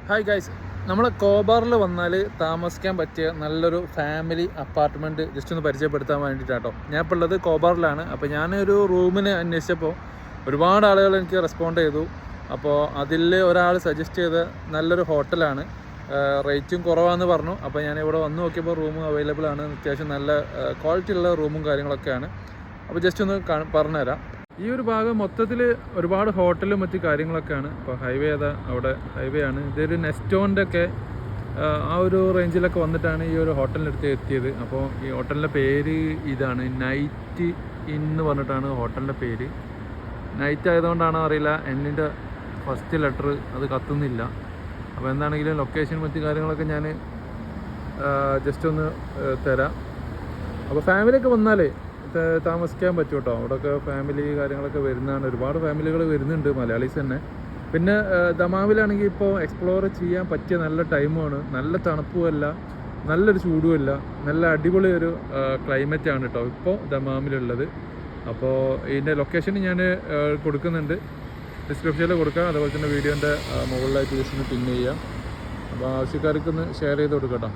Hi guys, നമ്മൾ കോബാറിൽ വന്നാൽ താമസിക്കാൻ പറ്റിയ നല്ലൊരു ഫാമിലി അപ്പാർട്ട്മെൻറ്റ് ജസ്റ്റ് ഒന്ന് പരിചയപ്പെടുത്താൻ വേണ്ടിയിട്ടാട്ടോ. ഞാൻ ഇപ്പോൾ ഉള്ളത് കോബാറിലാണ്. അപ്പോൾ ഞാനൊരു റൂമിന് അന്വേഷിച്ചപ്പോൾ ഒരുപാട് ആളുകൾ എനിക്ക് റെസ്പോണ്ട് ചെയ്തു. അപ്പോൾ അതിൽ ഒരാൾ സജസ്റ്റ് ചെയ്ത നല്ലൊരു ഹോട്ടലാണ്, റേറ്റും കുറവാണെന്ന് പറഞ്ഞു. അപ്പോൾ ഞാൻ ഇവിടെ വന്ന് നോക്കിയപ്പോൾ റൂം അവൈലബിൾ ആണ്, അത്യാവശ്യം നല്ല ക്വാളിറ്റി ഉള്ള റൂമും കാര്യങ്ങളൊക്കെയാണ്. അപ്പോൾ ജസ്റ്റ് ഒന്ന് പറഞ്ഞുതരാം. ഈ ഒരു ഭാഗം മൊത്തത്തിൽ ഒരുപാട് ഹോട്ടലും മറ്റു കാര്യങ്ങളൊക്കെയാണ്. ഇപ്പോൾ ഹൈവേ അതാ അവിടെ ഹൈവേ ആണ്. ഇതൊരു നെസ്റ്റോൻ്റെ ഒക്കെ ആ ഒരു റേഞ്ചിലൊക്കെ വന്നിട്ടാണ് ഈ ഒരു ഹോട്ടലിനടുത്ത് എത്തിയത്. അപ്പോൾ ഈ ഹോട്ടലിൻ്റെ പേര് ഇതാണ്, നൈറ്റ് ഇൻ എന്ന് പറഞ്ഞിട്ടാണ് ഹോട്ടലിൻ്റെ പേര്. നൈറ്റ് ആയതുകൊണ്ടാണോ അറിയില്ല, എന്നിൻ്റെ ഫസ്റ്റ് ലെറ്റർ അത് കത്തുന്നില്ല. അപ്പോൾ എന്താണെങ്കിലും ലൊക്കേഷൻ മറ്റു കാര്യങ്ങളൊക്കെ ഞാൻ ജസ്റ്റ് ഒന്ന് തരാം. അപ്പോൾ ഫാമിലിയൊക്കെ വന്നാലേ താമസിക്കാൻ പറ്റും കേട്ടോ. അവിടെയൊക്കെ ഫാമിലി കാര്യങ്ങളൊക്കെ വരുന്നതാണ്, ഒരുപാട് ഫാമിലികൾ വരുന്നുണ്ട്, മലയാളീസ് തന്നെ. പിന്നെ ദമാമിലാണെങ്കിൽ ഇപ്പോൾ എക്സ്പ്ലോർ ചെയ്യാൻ പറ്റിയ നല്ല ടൈമുമാണ്. നല്ല തണുപ്പുമല്ല, നല്ലൊരു ചൂടുമല്ല, നല്ല അടിപൊളി ഒരു ക്ലൈമറ്റാണ് കേട്ടോ ഇപ്പോൾ ദമാമിലുള്ളത്. അപ്പോൾ ഇതിൻ്റെ ലൊക്കേഷൻ ഞാൻ കൊടുക്കുന്നുണ്ട്, ഡിസ്ക്രിപ്ഷനിൽ കൊടുക്കാം. അതുപോലെ തന്നെ വീഡിയോൻ്റെ മുകളിലായിട്ട് ജസ്റ്റ് ഒന്ന് പിൻ ചെയ്യാം. അപ്പോൾ ആവശ്യക്കാർക്കൊന്ന് ഷെയർ ചെയ്ത് കൊടുക്കാം കേട്ടോ.